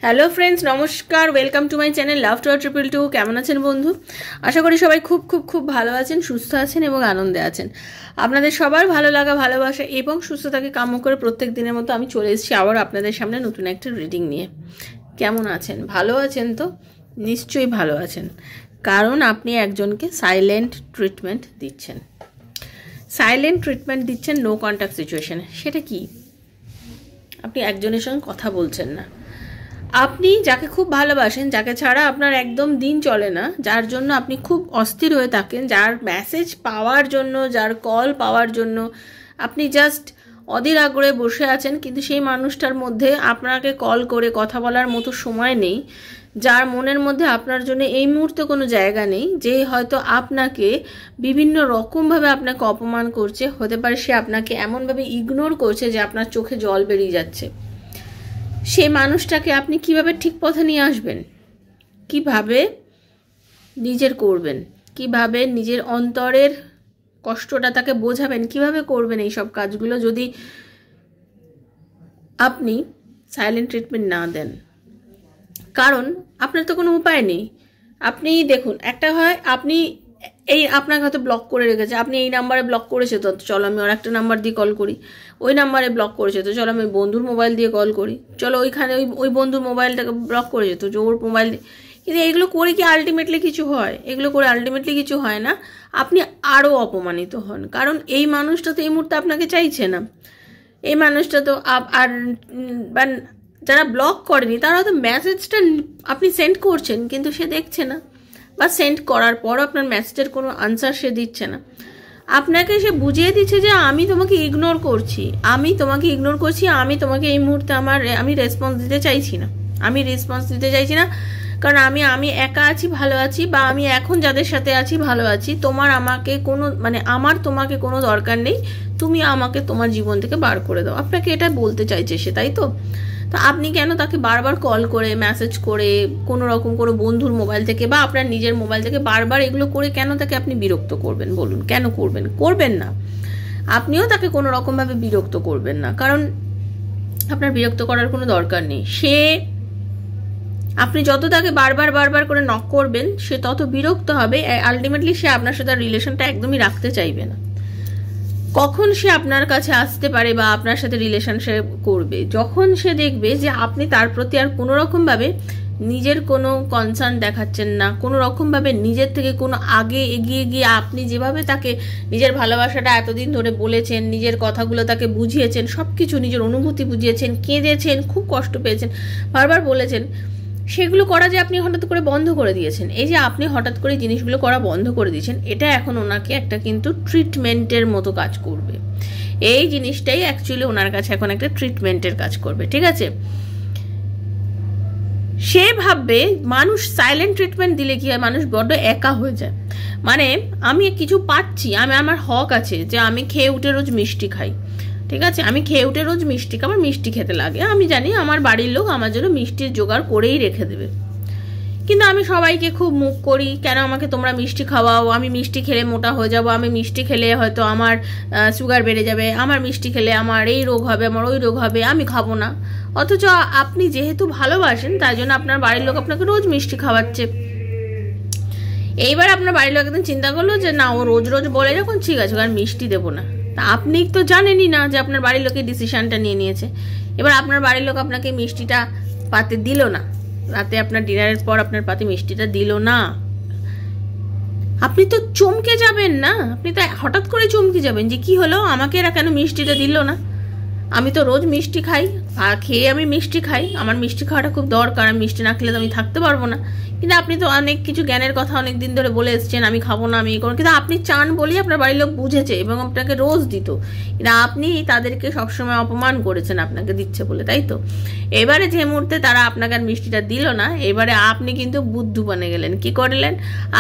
Hello friends, নমস্কার। Welcome to my channel love to 222। কেমন আছেন বন্ধু? আশা করি সবাই খুব খুব খুব ভালো আছেন, সুস্থ আছেন এবং আনন্দে আছেন। আপনাদের সবার ভালো লাগা, ভালোবাসা এবং সুস্থতাকে কাম্য করে প্রত্যেক দিনের মতো আমি চলে এসেছি আবার আপনাদের সামনে নতুন একটা রিডিং নিয়ে। কেমন আছেন? ভালো আছেন তো? নিশ্চয়ই ভালো আছেন, কারণ আপনি একজনকে সাইলেন্ট ট্রিটমেন্ট দিচ্ছেন। সাইলেন্ট ট্রিটমেন্ট দিচ্ছেন নো কন্ট্যাক্ট সিচুয়েশনে। সেটা কি? আপনি একজনের সঙ্গে কথা বলছেন না। আপনি যাকে খুব ভালোবাসেন, যাকে ছাড়া আপনার একদম দিন চলে না, যার জন্য আপনি খুব অস্থির হয়ে থাকেন, যার মেসেজ পাওয়ার জন্য, যার কল পাওয়ার জন্য আপনি জাস্ট অধীর আগ্রহে বসে আছেন, কিন্তু সেই মানুষটার মধ্যে আপনাকে কল করে কথা বলার মতো সময় নেই, যার মনের মধ্যে আপনার জন্য এই মুহূর্তে কোনো জায়গা নেই, যে হয়তো আপনাকে বিভিন্ন রকমভাবে আপনাকে অপমান করছে। হতে পারে সে আপনাকে এমনভাবে ইগনোর করছে যে আপনার চোখে জল বেরিয়ে যাচ্ছে। সেই মানুষটাকে আপনি কিভাবে ঠিক পথে নিয়ে আসবেন? কিভাবে নিজের করবেন? কিভাবে নিজের অন্তরের কষ্টটা তাকে বোঝাবেন? কিভাবে করবেন এই সব কাজগুলো যদি আপনি সাইলেন্ট ট্রিটমেন্ট না দেন? কারণ আপনার তো কোনো উপায় নেই। আপনি দেখুন, একটা হয় আপনি আপনাকে হয়তো ব্লক করে রেখেছে, আপনি এই নাম্বারে ব্লক করেছে, তো চলো আমি আর একটা নাম্বার দিয়ে কল করি। ওই নাম্বারে ব্লক করেছে, তো চলো আমি বন্ধুর মোবাইল দিয়ে কল করি। চলো ওইখানে ওই বন্ধুর মোবাইলটাকে ব্লক করেছে, তো ওর মোবাইল দিয়ে। কিন্তু এগুলো করে কি আলটিমেটলি কিছু হয়? এগুলো করে আলটিমেটলি কিছু হয় না। আপনি আরও অপমানিত হন, কারণ এই মানুষটা তো এই মুহূর্তে আপনাকে চাইছে না। এই মানুষটা তো আর যারা ব্লক করেনি তারা হয়তো মেসেজটা আপনি সেন্ড করছেন, কিন্তু সে দেখছে না, বা সেন্ড করার পর আপনার মেসেজের কোনো আনসার সে দিচ্ছে না। আপনাকে সে বুঝিয়ে দিচ্ছে যে আমি তোমাকে ইগনোর করছি, আমি তোমাকে এই মুহূর্তে আমি রেসপন্স দিতে চাইছি না, কারণ আমি একা আছি, ভালো আছি, বা আমি এখন যাদের সাথে আছি ভালো আছি। আমার তোমাকে কোনো দরকার নেই, তুমি আমাকে তোমার জীবন থেকে বার করে দাও। আপনাকে এটা বলতে চাইছে সে, তাই তো? তো আপনি কেন তাকে বারবার কল করে, মেসেজ করে, কোনো রকম কোনো বন্ধুর মোবাইল থেকে বা আপনার নিজের মোবাইল থেকে বারবার এগুলো করে কেন তাকে আপনি বিরক্ত করবেন? বলুন, কেন করবেন না? আপনিও তাকে কোনো রকমভাবে বিরক্ত করবেন না, কারণ আপনার বিরক্ত করার কোনো দরকার নেই। আপনি যত তাকে বারবার করে নক করবেন, সে তত বিরক্ত হবে। আলটিমেটলি সে আপনার সাথে রিলেশনটা একদমই রাখতে চাইবে না। কখন সে আপনার কাছে আসতে পারে বা আপনার সাথে রিলেশনশিপ করবে? যখন সে দেখবে যে আপনি তার প্রতি আর কোনো রকমভাবে নিজের কোনো কনসার্ন দেখাচ্ছেন না, কোনো রকমভাবে নিজের থেকে কোনো আগে এগিয়ে গিয়ে আপনি যেভাবে তাকে নিজের ভালোবাসাটা এতদিন ধরে বলেছেন, নিজের কথাগুলো তাকে বুঝিয়েছেন, সব কিছু নিজের অনুভূতি বুঝিয়েছেন, কেঁদেছেন, খুব কষ্ট পেয়েছেন, বারবার বলেছেন, সেগুলো করা যে আপনি হঠাৎ করে বন্ধ করে দিয়েছেন। এই যে আপনি হঠাৎ করে জিনিসগুলো করা বন্ধ করে দিয়েছেন, এটা এখন ওনাকে একটা কিন্তু ট্রিটমেন্টের মতো কাজ করবে। এই জিনিসটাই অ্যাকচুয়ালি ওনার কাছে এখন একটা ট্রিটমেন্টের কাজ করবে, ঠিক আছে? সে ভাববে মানুষ সাইলেন্ট ট্রিটমেন্ট দিলে কি হয়, মানুষ বড্ড একা হয়ে যায়। মানে আমি কিছু পাচ্ছি, আমার হক আছে যে আমি খেয়ে উঠে রোজ মিষ্টি খাই, ঠিক আছে? আমি খেয়ে উঠে রোজ আমার মিষ্টি খেতে লাগে, আমি জানি আমার বাড়ির লোক আমার জন্য মিষ্টির জোগাড় করেই রেখে দেবে। কিন্তু আমি সবাইকে খুব মুখ করি, কেন আমাকে তোমরা মিষ্টি খাওয়াও, আমি মিষ্টি খেলে মোটা হয়ে যাব, আমি মিষ্টি খেলে হয়তো আমার সুগার বেড়ে যাবে, আমার মিষ্টি খেলে আমার এই রোগ হবে, আমার ওই রোগ হবে, আমি খাবো না। অথচ আপনি যেহেতু ভালোবাসেন, তাই জন্য আপনার বাড়ির লোক আপনাকে রোজ মিষ্টি খাওয়াচ্ছে। এইবার আপনার বাড়ির লোক একদিন চিন্তা করলো যে না, ও রোজ রোজ বলে যখন, ঠিক আছে আর মিষ্টি দেবো না। তা আপনি তো জানেনই না যে আপনার বাড়ির লোকের ডিসিশনটা নিয়ে নিয়েছে। এবার আপনার বাড়ির লোক আপনাকে মিষ্টিটা পাতে দিল না, রাতে আপনার ডিনারের পর আপনার পাতে মিষ্টিটা দিল না। আপনি তো চমকে যাবেন না? আপনি তো হঠাৎ করে চমকে যাবেন যে কি হলো, আমাকে এরা কেন মিষ্টিটা দিল না? আমি তো রোজ মিষ্টি খাই, আর খেয়ে আমি মিষ্টি খাই, আমার মিষ্টি খাওয়াটা খুব দরকার, আমি মিষ্টি না খেলে তো আমি থাকতে পারবো না। কিন্তু আপনি তো অনেক কিছু জ্ঞানের কথা অনেক দিন ধরে বলে এসছেন, আমি খাবো না, আমি করবো, কিন্তু আপনি চান বলেই আপনার বাড়ির লোক বুঝেছে এবং আপনাকে রোজ দিত। কিন্তু আপনি তাদেরকে সবসময় অপমান করেছেন আপনাকে দিচ্ছে বলে, তাই তো? এবারে যে মুহূর্তে তারা আপনাকে আর মিষ্টিটা দিল না, এবারে আপনি কিন্তু বুদ্ধু বনে গেলেন। কি করলেন?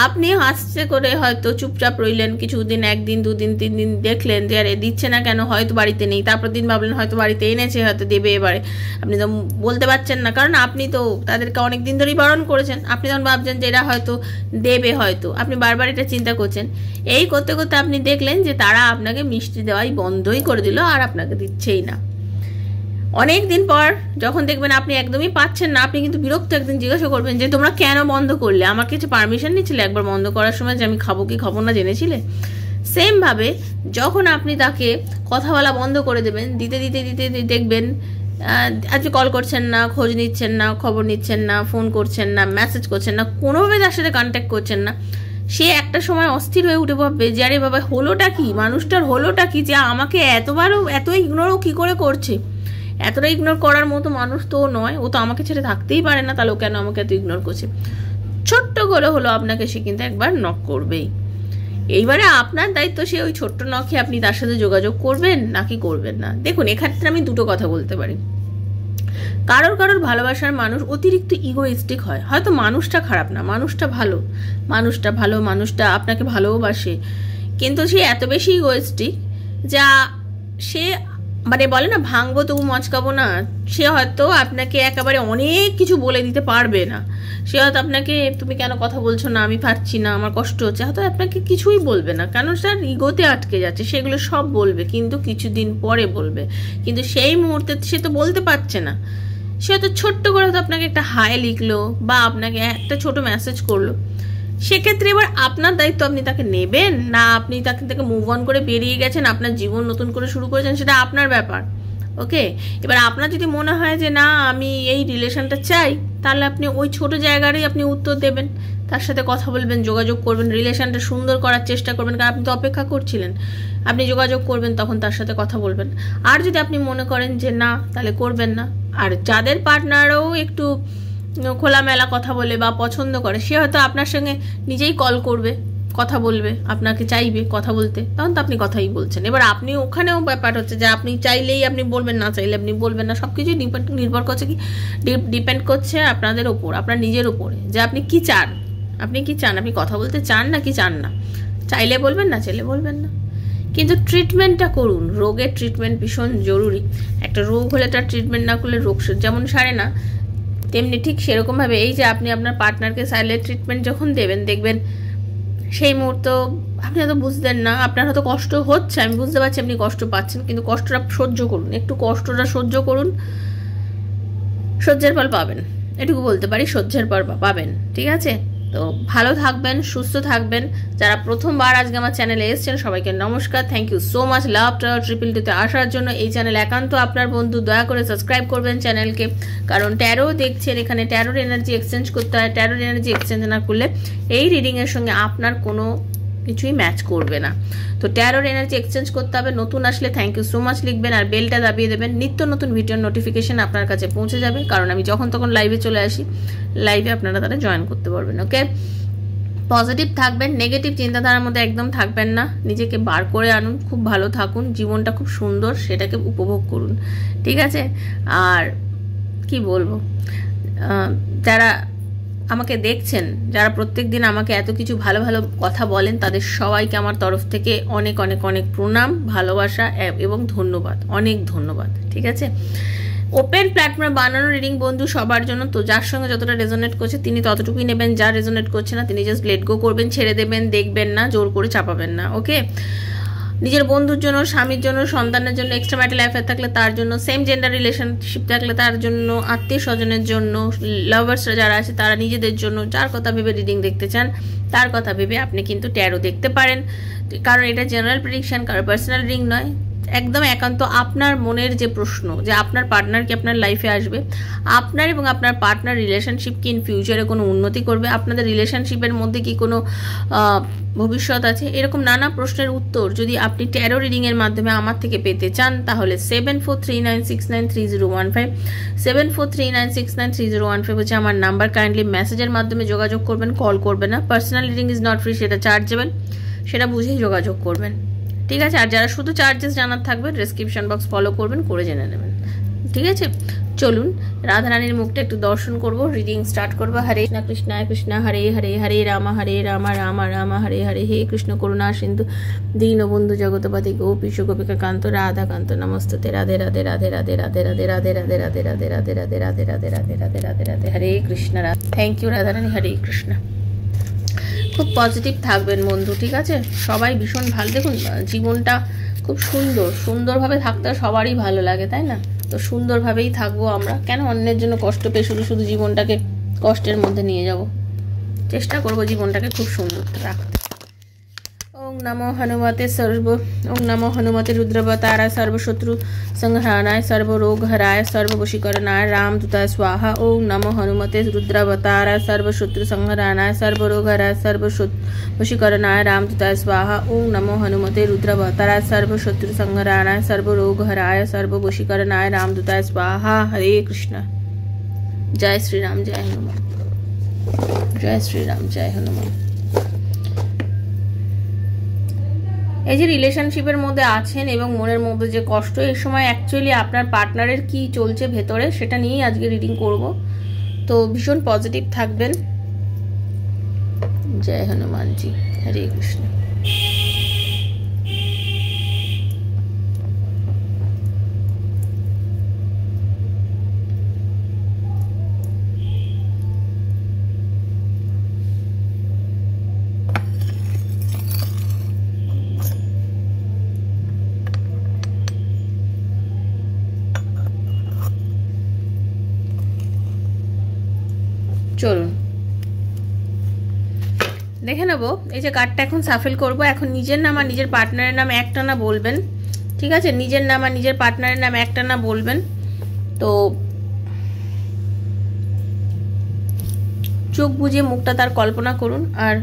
আপনি হাসতে করে হয়তো চুপচাপ রইলেন কিছুদিন, একদিন, দুদিন, 3 দিন, দেখলেন যে আরে দিচ্ছে না কেন, হয়তো বাড়িতে নেই। তারপর দিন ভাবলেন হয়তো বাড়িতে এনেছে, হয়তো দেবে। এবারে আপনি তো বলতে পারছেন না, কারণ আপনি তো তাদেরকে অনেক দিন ধরেই বারণ করেছেন। আপনি তখন ভাবছেন যে এরা হয়তো দেবে, হয়তো আপনি বারবার এটা চিন্তা করছেন। এই করতে করতে আপনি দেখলেন যে তারা আপনাকে মিষ্টি দেওয়াই বন্ধই করে দিল, আর আপনাকে দিচ্ছেই না। অনেক দিন পর যখন দেখবেন আপনি একদমই পাচ্ছেন না, আপনি কিন্তু বিরক্ত একদিন জিজ্ঞাসা করবেন যে তোমরা কেন বন্ধ করলে, আমার কিছু পারমিশন নিচ্ছিলে একবার বন্ধ করার সময় যে আমি খাবো কি খাবো না জেনেছিলে? সেমভাবে যখন আপনি তাকে কথা বলা বন্ধ করে দেবেন, দিতে দিতে দিতে দেখবেন আজকে কল করছেন না, খোঁজ নিচ্ছেন না, খবর নিচ্ছেন না, ফোন করছেন না, মেসেজ করছেন না, কোনোভাবে তার সাথে কন্ট্যাক্ট করছেন না, সে একটা সময় অস্থির হয়ে উঠে ভাববে যে আরে বাবা হলোটা কি, মানুষটার হলোটা কি যে আমাকে এত ইগনোরও কী করে করছে, এতটা ইগনোর করার মতো মানুষ তো নয়, ও তো আমাকে ছেড়ে থাকতেই পারে না, তাহলে ও কেন আমাকে এত ইগনোর করছে। ছোট্ট করে হলো আপনাকে সে কিন্তু একবার নক করবেই। এইবারে আপনার দায়িত্ব সে ওই ছোট্ট নখে আপনি তার সাথে যোগাযোগ করবেন নাকি করবেন না। দেখুন এক্ষেত্রে আমি দুটো কথা বলতে পারি। কারোর ভালোবাসার মানুষ অতিরিক্ত ইগোইস্টিক হয়, হয়তো মানুষটা খারাপ না, মানুষটা ভালো, মানুষটা আপনাকে ভালোবাসে, কিন্তু সে এত বেশি ইগোইস্টিক যা সে মানে বলে না ভাঙবো তবু মচকাবো না, সে হয়তো আপনাকে একেবারে অনেক কিছু বলে দিতে পারবে না। সে হয়তো আপনাকে তুমি কেন কথা বলছো না, আমি পারছি না, আমার কষ্ট হচ্ছে, হয়তো আপনাকে কিছুই বলবে না, কারণ তার ইগোতে আটকে যাচ্ছে, সেগুলো সব বলবে কিন্তু কিছুদিন পরে বলবে, কিন্তু সেই মুহূর্তে সে তো বলতে পারছে না। সে হয়তো ছোট্ট করে হয়তো আপনাকে একটা হাই লিখলো বা আপনাকে একটা ছোট মেসেজ করলো, সেক্ষেত্রে এবার আপনার দায়িত্ব আপনি তাকে নেবেন না আপনি তাকে মুভ অন করে বেরিয়ে গেছেন, আপনার জীবন নতুন করে শুরু করেছেন, সেটা আপনার ব্যাপার। ওকে, এবার আপনার যদি মনে হয় যে না আমি এই রিলেশনটা চাই, তাহলে আপনি ওই ছোট জায়গারই আপনি উত্তর দেবেন, তার সাথে কথা বলবেন, যোগাযোগ করবেন, রিলেশনটা সুন্দর করার চেষ্টা করবেন, কারণ আপনি তো অপেক্ষা করছিলেন, আপনি যোগাযোগ করবেন, তখন তার সাথে কথা বলবেন। আর যদি আপনি মনে করেন যে না, তাহলে করবেন না। আর যাদের পার্টনারও একটু খোলামেলা কথা বলে বা পছন্দ করে, সে হয়তো আপনার সঙ্গে নিজেই কল করবে, কথা বলবে, আপনাকে চাইবে কথা বলতে, তখন তো আপনি কথাই বলছেন। এবার আপনি ওখানেও ব্যাপার হচ্ছে যে আপনি চাইলেই আপনি বলবেন, না চাইলে আপনি বলবেন না, সব কিছুই নির্ভর করছে কি ডিপেন্ড করছে আপনাদের ওপর, আপনার নিজের ওপরে, যে আপনি কি চান, আপনি কথা বলতে চান না কি চান না, চাইলে বলবেন, না চাইলে বলবেন না। কিন্তু ট্রিটমেন্টটা করুন, রোগের ট্রিটমেন্ট ভীষণ জরুরি। একটা রোগ হলে তার ট্রিটমেন্ট না করলে রোগ যেমন সারে না, তেমনি ঠিক সেরকমভাবে এই যে আপনি আপনার পার্টনারকে সাইলেন্ট ট্রিটমেন্ট যখন দেবেন, দেখবেন সেই মুহূর্ত আপনি হয়তো বুঝতেন না, আপনার হয়তো কষ্ট হচ্ছে, আমি বুঝতে পারছি আপনি কষ্ট পাচ্ছেন, কিন্তু কষ্টটা সহ্য করুন, একটু কষ্টটা সহ্য করুন, সহ্যের ফল পাবেন, এটুকু বলতে পারি, সহ্যের ফল পাবেন। ঠিক আছে, তো ভালো থাকবেন, সুস্থ থাকবেন। যারা প্রথমবার আজকে আমার চ্যানেলে এসেছেন সবাইকে নমস্কার, thank you so much love ট্রিপল2তে আসার জন্য। এই চ্যানেল একান্ত আপনার বন্ধু, দয়া করে সাবস্ক্রাইব করবেন চ্যানেলকে, কারণ ট্যারো দেখছেন, এখানে ট্যারোর এনার্জি এক্সচেঞ্জ করতে হয়, ট্যারোর এনার্জি এক্সচেঞ্জ না করলে এই রিডিংয়ের সঙ্গে আপনার কোনো কিছুই ম্যাচ করবে না। তো ট্যারোর এনার্জি এক্সচেঞ্জ করতে হবে। নতুন আসলে থ্যাংক ইউ সো মাচ লিখবেন আর বেলটা দাবিয়ে দেবেন, নিত্য নতুন ভিডিওর নোটিফিকেশন আপনার কাছে পৌঁছে যাবে, কারণ আমি যখন তখন লাইভে চলে আসি, লাইভে আপনারা তারা জয়েন করতে পারবেন। ওকে, পজিটিভ থাকবেন, নেগেটিভ চিন্তাধারার মধ্যে একদম থাকবেন না, নিজেকে বার করে আনুন, খুব ভালো থাকুন, জীবনটা খুব সুন্দর, সেটাকে উপভোগ করুন। ঠিক আছে, আর কি বলবো, যারা আমাকে দেখছেন, যারা প্রত্যেক দিন আমাকে এত কিছু ভালো ভালো কথা বলেন, তাদের সবাইকে আমার তরফ থেকে অনেক অনেক অনেক প্রণাম, ভালোবাসা এবং ধন্যবাদ, অনেক ধন্যবাদ। ঠিক আছে, ওপেন প্ল্যাটফর্মে বানানো রিডিং বন্ধু সবার জন্য, তো যার সঙ্গে যতটা রেজোনেট করছে তিনি ততটুকুই নেবেন, যা রেজোনেট করছে না তিনি জাস্ট লেট গো করবেন, ছেড়ে দেবেন, দেখবেন না, জোর করে চাপাবেন না। ওকে, নিজের বন্ধুর জন্য, স্বামীর জন্য, সন্তানের জন্য, এক্সট্রা ম্যারিটাল অ্যাফেয়ার থাকলে তার জন্য, সেম জেন্ডার রিলেশনশিপ থাকলে তার জন্য, আত্মীয় স্বজনের জন্য, লাভার্সরা যারা আছে তারা নিজেদের জন্য, যার কথা ভেবে রিডিং দেখতে চান তার কথা ভেবে আপনি কিন্তু ট্যারো দেখতে পারেন, কারণ এটা জেনারেল প্রেডিকশন, কারণ পার্সোনাল রিডিং নয়, একদম একান্ত আপনার মনের যে প্রশ্ন যে আপনার পার্টনার কি আপনার লাইফে আসবে, আপনার এবং আপনার পার্টনার রিলেশনশিপ কি ইন ফিউচারে কোনো উন্নতি করবে, আপনাদের রিলেশনশিপের মধ্যে কি কোনো ভবিষ্যৎ আছে, এরকম নানা প্রশ্নের উত্তর যদি আপনি ট্যারো রিডিংয়ের মাধ্যমে আমার থেকে পেতে চান, তাহলে 7439693015 7439693015 হচ্ছে আমার নাম্বার। কাইন্ডলি মেসেজের মাধ্যমে যোগাযোগ করবেন, কল করবেন না। Personal reading is not free, সেটা চার্জেবল, সেটা বুঝেই যোগাযোগ করবেন। ঠিক আছে, আর যারা শুধু চার্জেস জানার থাকবে ডেসক্রিপশন বক্স ফলো করবেন, করে জেনে নেবেন। ঠিক আছে, চলুন রাধারানীর মুখটা একটু দর্শন করব, রিডিং স্টার্ট করবো। হরে কৃষ্ণ কৃষ্ণ হরে হরে, হরে রাম রাম রাম হরে হরে, হে কৃষ্ণ করুণা সিন্ধু দীনবন্ধু জগৎপতি গোপীশ গোপিকা কান্ত রাধা কান্ত নমস্তুতে, রাধে রাধে রাধে রাধে রাধে রাধে রাধে রাধে রাধে রাধে রাধে রাধে রাধে রাধে রাধে রাধে রাধে রাধে, হরে কৃষ্ণ রাধে। থ্যাংক ইউ রাধারানী, হরে কৃষ্ণ। খুব পজিটিভ থাকবেন বন্ধু, ঠিক আছে, সবাই ভীষণ ভালো। দেখুন জীবনটা খুব সুন্দরভাবে থাকতে সবারই ভালো লাগে, তাই না? তো সুন্দরভাবেই থাকবো আমরা। কেন অন্যের জন্য কষ্ট পেয়ে শুধু শুধু জীবনটাকে কষ্টের মধ্যে নিয়ে যাব? চেষ্টা করব জীবনটাকে খুব সুন্দর রাখতে। ওং নমো হনুমতে ওং নমো হনুমতে রুদ্রাবতারায় সর্বশত্রু সংহারায় সর্বরোগ হরায় সর্ববশীকরণায় রামদূতায় স্বাহা। ওং নমো হনুমতে রুদ্রাবতারায় সর্বশত্রু সংহারায় সর্বরোগ হরায় সর্ববশীকরণায় রামদূতায় স্বাহা। ওং নমো হনুমতে রুদ্রাবতারায় সর্বশত্রু সংহারায় সর্বরোগ হরায় সর্ববশীকরণায় রামদূতায় স্বাহা। হরে কৃষ্ণ। জয় শ্রীরাম, জয় হনুমান। জয় শ্রীরাম, জয় হনুমান। এই যে রিলেশনশিপের মধ্যে আছেন এবং মনের মধ্যে যে কষ্ট, এই সময় অ্যাকচুয়ালি আপনার পার্টনারের কি চলছে ভেতরে সেটা নিয়েই আজকে রিডিং করব। তো ভীষণ পজিটিভ থাকবেন। জয় হনুমানজি। হরে কৃষ্ণ। চলুন দেখে নেব। এই যে কার্ডটা এখন সাফেল করব। এখন নিজের নাম আর নিজের পার্টনারের নাম একটানা বলবেন, ঠিক আছে? নিজের নাম আর নিজের পার্টনারের নাম একটানা বলবেন। তো চোখ বুজে মুখটা তার কল্পনা করুন আর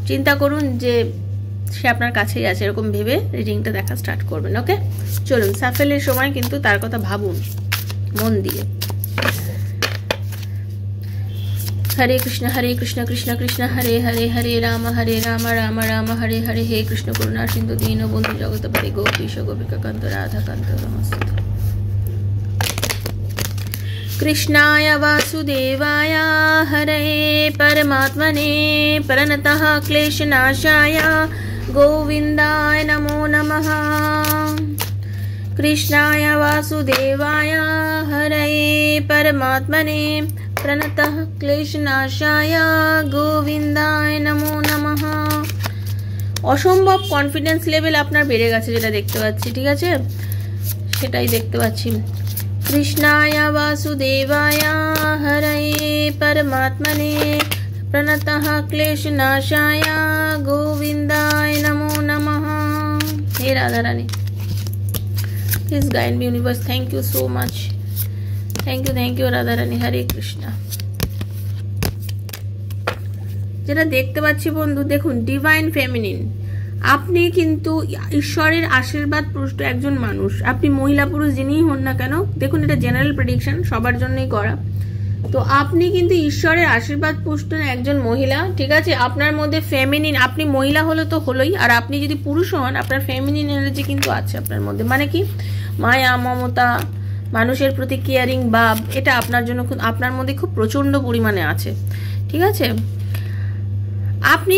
চিন্তা করুন যে সে আপনার কাছেই আছে, এরকম ভেবে রিডিংটা দেখা স্টার্ট করবেন। ওকে, চলুন। সাফেলের সময় কিন্তু তার কথা ভাবুন মন দিয়ে। हरे कृष्ण कृष्ण कृष्ण हरे हरे, हरे राम राम राम हरे हरे। हे कृष्ण करुणा सिंधु दीन बंधु जगत परि गोपीश गोपिका कांत राधा कांत नमस्ते। कृष्णाय वासुदेवाय हरे परमात्मने प्रणतः क्लेशनाशाय गोविंदाय नमो नमः। कृष्णाय वासुदेवाय हरे परमात्मने प्रणतः क्लेशनाशाय गोविंदाय नमो नमः। অসম্ভব কনফিডেন্স লেভেল আপনার বেড়ে গেছে, যেটা দেখতে পাচ্ছি, ঠিক আছে? সেটাই দেখতে পাচ্ছি। কৃষ্ণায় বাসুদেবায় হরে পরমাত্মনে প্রণতঃ ক্লেশনাশায় গোবিন্দায় নমো নমঃ। হে Radha Rani, please guide me universe. Thank you so much. Thank you Radha Rani. Hare Krishna. যেটা দেখতে পাচ্ছি বন্ধু, দেখুন, ডিভাইন ফেমিনিন। আপনি কিন্তু ঈশ্বরের আশীর্বাদ পুষ্ট একজন মানুষ। আপনি মহিলা পুরুষ যিনিই হন না কেন, দেখুন এটা জেনারেল প্রেডিকশন, সবার জন্যই করা। তো আপনি কিন্তু ঈশ্বরের আশীর্বাদ পুষ্ট একজন মহিলা, ঠিক আছে? আপনার মধ্যে ফেমিনিন, আপনি মহিলা হলে তো হলোই, আর আপনি যদি পুরুষ হন আপনার ফেমিনিন এনার্জি কিন্তু আছে আপনার মধ্যে। মানে কি, মায়া, মমতা, মানুষের প্রতি কেয়ারিং ভাব, এটা আপনার জন্য আপনার মধ্যে খুব প্রচন্ড পরিমাণে আছে, ঠিক আছে? আপনি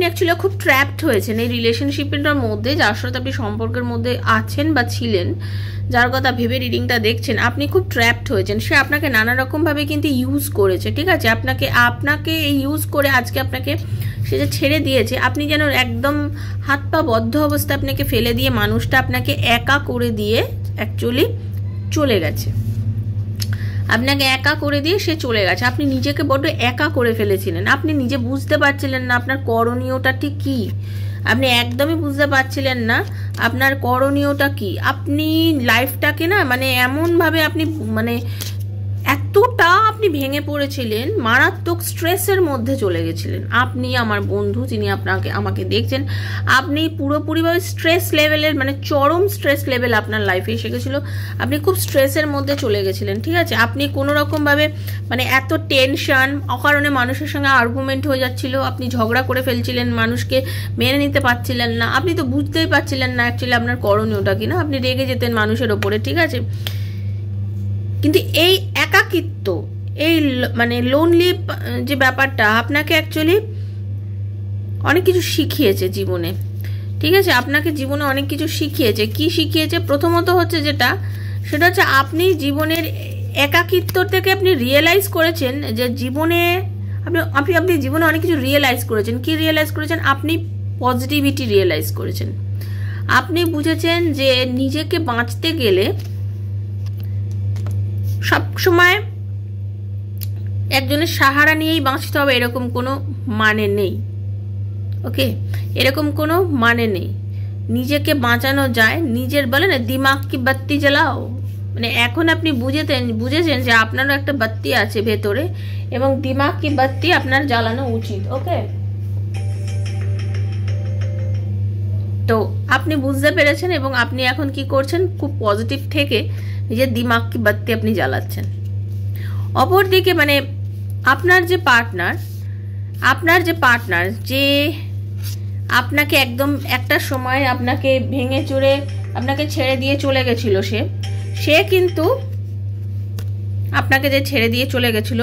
অ্যাকচুয়ালি খুব ট্র্যাপড হয়েছেন এই রিলেশনশিপের মধ্যে, যার সাথে আপনি সম্পর্কের মধ্যে আছেন বা ছিলেন, যার কথা ভেবে রিডিংটা দেখছেন। আপনি খুব ট্র্যাপড হয়েছেন। সে আপনাকে নানা রকমভাবে কিন্তু ইউজ করেছে, ঠিক আছে? আপনাকে এই ইউজ করে আজকে আপনাকে সে যে ছেড়ে দিয়েছে, আপনি যেন একদম হাত পা বদ্ধ অবস্থায় আপনাকে ফেলে দিয়ে মানুষটা আপনাকে একা করে দিয়ে অ্যাকচুয়ালি চলে গেছে। আপনাকে একা করে দিয়ে সে চলে গেছে। আপনি নিজেকে বড্ড একা করে ফেলেছিলেন। আপনি নিজে বুঝতে পারছিলেন না আপনার করণীয়টা ঠিক কী। আপনি একদমই বুঝতে পারছিলেন না আপনার করণীয়টা কি। আপনি লাইফটাকে না এমনভাবে আপনি এতটা আপনি ভেঙে পড়েছিলেন, মারাত্মক স্ট্রেসের মধ্যে চলে গেছিলেন। আপনি আমার বন্ধু যিনি আমাকে দেখছেন, আপনি পুরোপুরিভাবে স্ট্রেস লেভেলের চরম স্ট্রেস লেভেল আপনার লাইফে এসে গেছিলো। আপনি খুব স্ট্রেসের মধ্যে চলে গেছিলেন, ঠিক আছে? আপনি কোনো রকমভাবে এত টেনশন, অকারণে মানুষের সঙ্গে আর্গুমেন্ট হয়ে যাচ্ছিল, আপনি ঝগড়া করে ফেলছিলেন, মানুষকে মেনে নিতে পারছিলেন না, আপনি তো বুঝতেই পারছিলেন না অ্যাকচুয়ালি আপনার করণীয়টা কি। না, আপনি রেগে যেতেন মানুষের ওপরে, ঠিক আছে? কিন্তু এই একাকিত্ব, এই লোনলি যে ব্যাপারটা আপনাকে অ্যাকচুয়ালি অনেক কিছু শিখিয়েছে জীবনে, ঠিক আছে? আপনাকে জীবনে অনেক কিছু শিখিয়েছে। কি শিখিয়েছে? প্রথমত হচ্ছে সেটা হচ্ছে আপনি জীবনের একাকিত্ব থেকে আপনি রিয়েলাইজ করেছেন যে জীবনে আপনি জীবনে অনেক কিছু রিয়েলাইজ করেছেন। কি রিয়েলাইজ করেছেন? আপনি পজিটিভিটি রিয়েলাইজ করেছেন। আপনি বুঝেছেন যে নিজেকে বাঁচতে গেলে সব সময় একজনের সাহারা নিয়েই বাঁচতে হবে এরকম কোনো মানে নেই। ওকে, এরকম কোনো মানে নেই। নিজেকে বাঁচানো যায়, নিজের বলে না দিমাগ কি বাত্তি জ্বালাও, মানে এখন আপনি বুঝেছেন যে আপনারও একটা বাত্তি আছে ভেতরে এবং দিমাগ কি বাত্তি আপনার জ্বালানো উচিত। ওকে, তো আপনি বুঝতে পেরেছেন এবং আপনি এখন কি করছেন, খুব পজিটিভ থেকে নিজের দিমাগ কি বাত্তি আপনি জ্বালাচ্ছেন। অপরদিকে মানে আপনার যে পার্টনার যে আপনাকে একদম একটা সময় আপনাকে ভেঙে চুরে আপনাকে ছেড়ে দিয়ে চলে গেছিল, সে কিন্তু আপনাকে যে ছেড়ে দিয়ে চলে গেছিল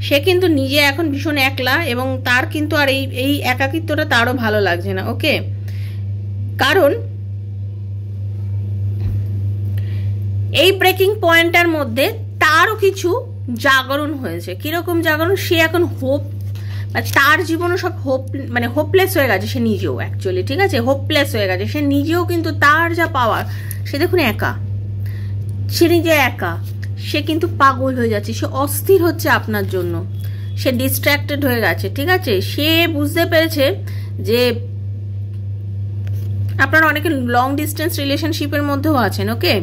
সে কিন্তু নিজে এখন ভীষণ একলা এবং তার কিন্তু আর এই একাকিত্বটা তারও ভালো লাগছে না। ওকে, কারণ এই ব্রেকিং পয়েন্টটার মধ্যে তারও কিছু জাগরণ হয়েছে। কিরকম জাগরণ, সে এখন তার জীবনও সব হোপলেস হয়ে গেছে, সে নিজেও অ্যাকচুয়ালি, ঠিক আছে, হোপলেস হয়ে গেছে সে নিজেও, কিন্তু তার যা পাওয়ার, সে দেখুন সে নিজে একা, সে কিন্তু পাগল হয়ে যাচ্ছে, সে অস্থির হচ্ছে আপনার জন্য, সে ডিস্ট্র্যাক্টেড হয়ে গেছে, ঠিক আছে। সে বুঝতে পেরেছে যে আপনারা অনেকে লং ডিস্টেন্স রিলেশনশিপের মধ্যেও আছেন। ওকে,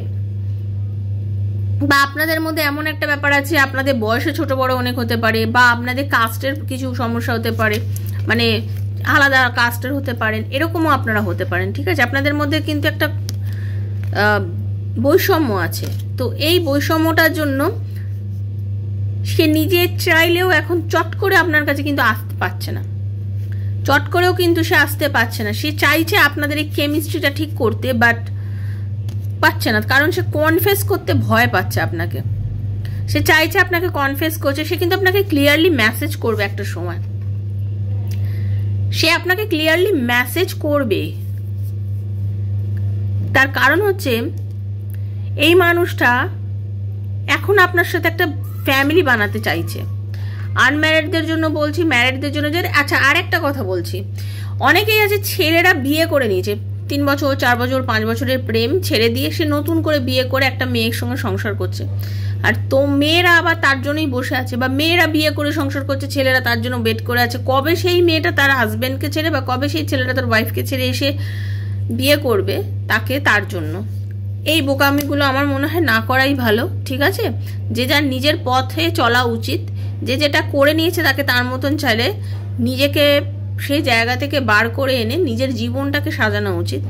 বা আপনাদের মধ্যে এমন একটা ব্যাপার আছে, আপনাদের বয়সে ছোট বড় অনেক হতে পারে, বা আপনাদের কাস্টের কিছু সমস্যা হতে পারে, মানে আলাদা কাস্টের হতে পারেন, এরকমও আপনারা হতে পারেন, ঠিক আছে। আপনাদের মধ্যে কিন্তু একটা বৈষম্য আছে। তো এই বৈষম্যটার জন্য সে নিজে চাইলেও এখন চট করে আপনার কাছে কিন্তু আসতে পারছে না, চট করেও কিন্তু সে আসতে পারছে না। সে চাইছে আপনাদের এই কেমিস্ট্রিটা ঠিক করতে, বাট পাচ্ছে না, কারণ সে কনফেস করতে ভয় পাচ্ছে আপনাকে। সে চাইছে আপনাকে কনফেস করছে, সে কিন্তু আপনাকে ক্লিয়ারলি মেসেজ করবে একটা সময়, সে আপনাকে ক্লিয়ারলি মেসেজ করবে। তার কারণ হচ্ছে এই মানুষটা এখন আপনার সাথে একটা ফ্যামিলি বানাতে চাইছে। আনম্যারিডদের জন্য বলছি, ম্যারিডদের জন্য যে, আচ্ছা আর একটা কথা বলছি, অনেকেই আছে ছেলেরা বিয়ে করে নিয়েছে, 3 বছর 4 বছর 5 বছরের প্রেম ছেড়ে দিয়ে সে নতুন করে বিয়ে করে একটা মেয়ের সঙ্গে সংসার করছে, আর তো মেয়েরা আবার তার জন্যই বসে আছে, বা মেয়েরা বিয়ে করে সংসার করছে, ছেলেরা তার জন্য ওয়েট করে আছে কবে সেই মেয়েটা তার হাজব্যান্ডকে ছেড়ে বা কবে সেই ছেলেটা তার ওয়াইফকে ছেড়ে এসে বিয়ে করবে তাকে, তার জন্য। এই বোকামিগুলো আমার মনে হয় না করাই ভালো, ঠিক আছে। যে যার নিজের পথে চলা উচিত, যে যেটা করে নিয়েছে তাকে তার মতন চাইলে নিজেকে সেই জায়গা থেকে বার করে এনে নিজের জীবনটাকে সাজানো উচিত,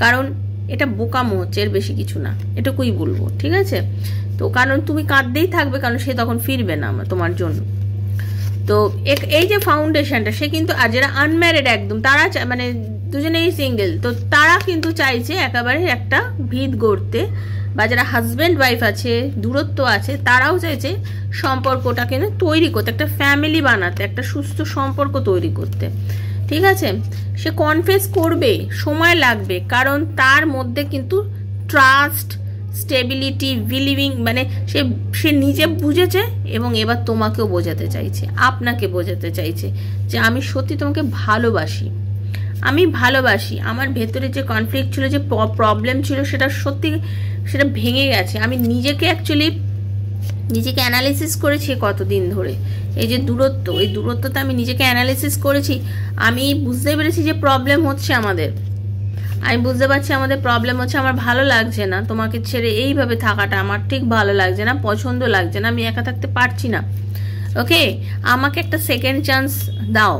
কারণ এটা বোকামো হচ্ছে, এর বেশি কিছু না, এটুকুই বলবো, ঠিক আছে। তো কারণ তুমি কাঁদতেই থাকবে, কারণ সে তখন ফিরবে না তোমার জন্য। তো এই যে ফাউন্ডেশনটা, সে কিন্তু আর যারা আনম্যারিড একদম, তারা মানে দুজনেই সিঙ্গেল, তো তারা কিন্তু চাইছে একেবারে একটা ভিত গড়তে, বা যারা হাজব্যান্ড ওয়াইফ আছে, দূরত্ব আছে, তারাও চাইছে সম্পর্কটাকে তৈরি করতে, একটা ফ্যামিলি বানাতে, একটা সুস্থ সম্পর্ক তৈরি করতে, ঠিক আছে। সে কনফেস করবে, সময় লাগবে, কারণ তার মধ্যে কিন্তু ট্রাস্ট, স্টেবিলিটি, বিলিভিং, মানে সে নিজে বুঝেছে এবং এবার তোমাকেও বোঝাতে চাইছে, আপনাকে বোঝাতে চাইছে যে আমি সত্যি তোমাকে ভালোবাসি, আমার ভেতরে যে কনফ্লিক্ট ছিল, যে প্রবলেম ছিল, সেটা সত্যি সেটা ভেঙে গেছে। আমি নিজেকে অ্যানালিসিস করেছি কতদিন ধরে, এই যে দূরত্ব, এই দূরত্বতে আমি নিজেকে অ্যানালিসিস করেছি, আমি বুঝতে পেরেছি যে প্রবলেম হচ্ছে আমি বুঝতে পারছি আমাদের প্রবলেম হচ্ছে আমার ভালো লাগছে না তোমাকে ছেড়ে এইভাবে থাকাটা, আমার ঠিক ভালো লাগছে না, পছন্দ লাগছে না, আমি একা থাকতে পারছি না। ওকে, আমাকে একটা সেকেন্ড চান্স দাও,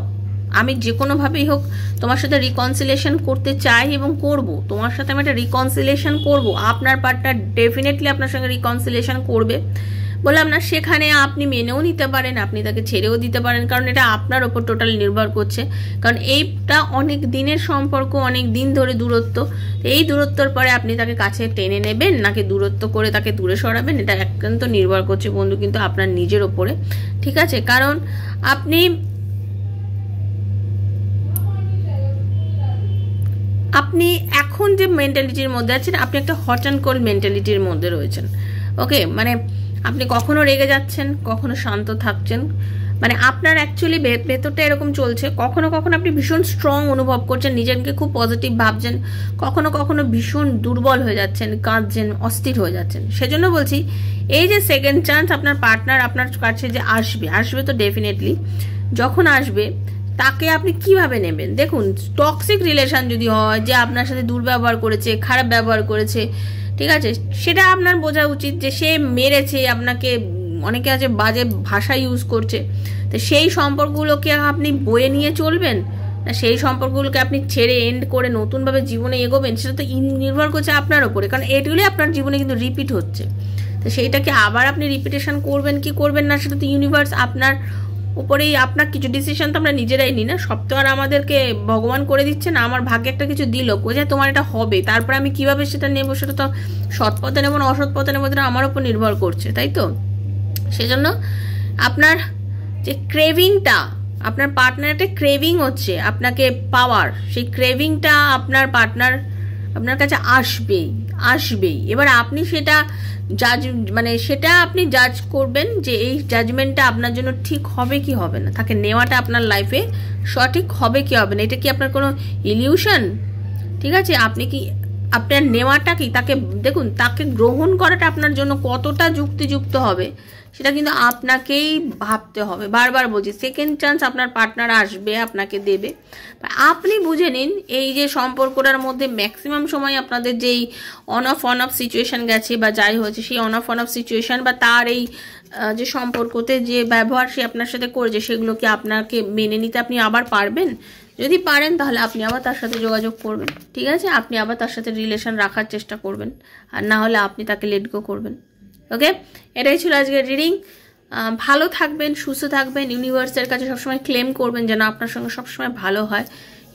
আমি যে কোনোভাবেই হোক তোমার সাথে রিকনসিলেশন করতে চাই এবং করব, তোমার সাথে আমি একটা রিকনসিলেশন করব, আপনার পার্টনার ডেফিনেটলি আপনার সঙ্গে রিকনসিলেশন করবে, বললাম না। সেখানে আপনি মেনেও নিতে পারেন, আপনি তাকে ছেড়েও দিতে পারেন, কারণ এটা আপনার ওপর টোটাল নির্ভর করছে, কারণ এইটা অনেক দিনের সম্পর্ক, অনেক দিন ধরে দূরত্ব, এই দূরত্বর পরে আপনি তাকে কাছে টেনে নেবেন নাকি দূরত্ব করে তাকে দূরে সরাবেন, এটা একান্ত নির্ভর করছে বন্ধু কিন্তু আপনার নিজের ওপরে, ঠিক আছে। কারণ আপনি এখন যে মেন্টালিটির মধ্যে আছেন, আপনি একটা হট অ্যান্ড কোল্ড মেন্টালিটির মধ্যে রয়েছেন। ওকে, মানে আপনি কখনো রেগে যাচ্ছেন, কখনো শান্ত থাকছেন, মানে আপনার অ্যাকচুয়ালি ভেতরটা এরকম চলছে, কখনো কখনো আপনি ভীষণ স্ট্রং অনুভব করছেন, নিজেকে খুব পজিটিভ ভাবছেন, কখনো কখনো ভীষণ দুর্বল হয়ে যাচ্ছেন, কাঁদছেন, অস্থির হয়ে যাচ্ছেন। সেজন্য বলছি এই যে সেকেন্ড চান্স আপনার পার্টনার আপনার কাছে যে আসবে তো ডেফিনেটলি, যখন আসবে তাকে আপনি কিভাবে নেবেন। দেখুন, টক্সিক রিলেশন যদি হয়, যে আপনার সাথে দুর্ব্যবহার করেছে, খারাপ ব্যবহার করেছে, ঠিক আছে, সেটা আপনার বোঝা উচিত যে সে মেরেছে আপনাকে, অনেকে আছে বাজে ভাষা ইউজ করছে, তো সেই সম্পর্কগুলোকে আপনি বয়ে নিয়ে চলবেন না সেই সম্পর্কগুলোকে আপনি ছেড়ে এন্ড করে নতুনভাবে জীবনে এগোবেন, সেটা তো নির্ভর করছে আপনার ওপরে, কারণ এগুলোই আপনার জীবনে কিন্তু রিপিট হচ্ছে। তো সেইটাকে আবার আপনি রিপিটেশন করবেন কি করবেন না, সেটা তো ইউনিভার্স আপনার উপরেই, আপনার কিছু ডিসিশন তো আমরা নিজেরাই নিই না, সব তো আর আমাদেরকে ভগবান করে দিচ্ছে না। আমার ভাগ্যে একটা কিছু দিল যে তোমার এটা হবে, তারপর আমি কিভাবে সেটা নেবো, সেটা তো সৎ পথে নেবো না অসৎ পথে নেবো, আমার উপর নির্ভর করছে, তাই তো। সেজন্য আপনার যে ক্রেভিংটা, আপনার পার্টনারটা ক্রেভিং হচ্ছে আপনাকে পাওয়ার, সেই ক্রেভিংটা আপনার পার্টনার আপনার কাছে আসবেই। এবার আপনি সেটা সেটা আপনি জাজ করবেন যে এই জাজমেন্টটা আপনার জন্য ঠিক হবে কি হবে না, তাকে নেওয়াটা আপনার লাইফে সঠিক হবে কি হবে না, এটা কি আপনার কোনো ইলিউশন, ঠিক আছে, আপনি কি আপনার নেওয়াটা কি, তাকে দেখুন, তাকে গ্রহণ করাটা আপনার জন্য কতটা যুক্তিযুক্ত হবে সেটা কিন্তু আপনাকেই ভাবতে হবে। বারবার বলছি, সেকেন্ড চান্স আপনার পার্টনার আসবে, আপনাকে দেবে, আপনি বুঝে নিন এই যে সম্পর্কটার মধ্যে ম্যাক্সিমাম সময় আপনাদের যেই অন অফ সিচুয়েশন গেছে বা যাই হয়েছে, সেই অন অফ সিচুয়েশন বা তার এই যে সম্পর্কতে যে ব্যবহার সে আপনার সাথে করেছে, সেগুলোকে আপনাকে মেনে নিতে আপনি আবার পারবেন। যদি পারেন তাহলে আপনি আবার তার সাথে যোগাযোগ করবেন, ঠিক আছে, আপনি আবার তার সাথে রিলেশন রাখার চেষ্টা করবেন, আর না হলে আপনি তাকে লেট গো করবেন। ওকে, এটাই ছিল আজকের রিডিং। ভালো থাকবেন, সুস্থ থাকবেন, ইউনিভার্সের কাছে সবসময় ক্লেম করবেন যেন আপনার সঙ্গে সবসময় ভালো হয়।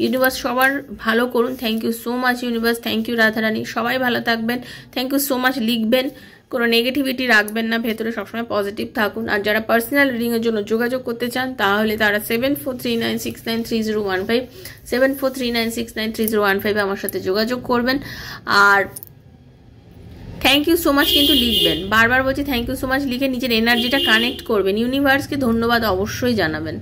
ইউনিভার্স সবার ভালো করুন। Thank you so much universe, thank you Radharani, সবাই ভালো থাকবেন। Thank you so much. লিখবেন, কোনো নেগেটিভিটি রাখবেন না ভেতরে, সবসময় পজিটিভ থাকুন। আর যারা পার্সোনাল রিডিংয়ের জন্য যোগাযোগ করতে চান তাহলে তারা 7439693015 7439693015 আমার সাথে যোগাযোগ করবেন। আর থ্যাংক ইউ সো মাচ কিন্তু লিখবেন, বারবার বলছি থ্যাংক ইউ সো মাচ লিখে নিজের এনার্জিটা কানেক্ট করবেন, ইউনিভার্সকে ধন্যবাদ অবশ্যই জানাবেন।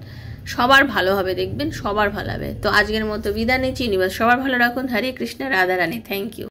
সবার ভালো হবে, দেখবেন সবার ভালো হবে। তো আজকের মতো বিদায় নিচ্ছি, ইউনিভার্স সবার ভালো রাখুন। হরে কৃষ্ণ, রাধারানী, থ্যাংক ইউ।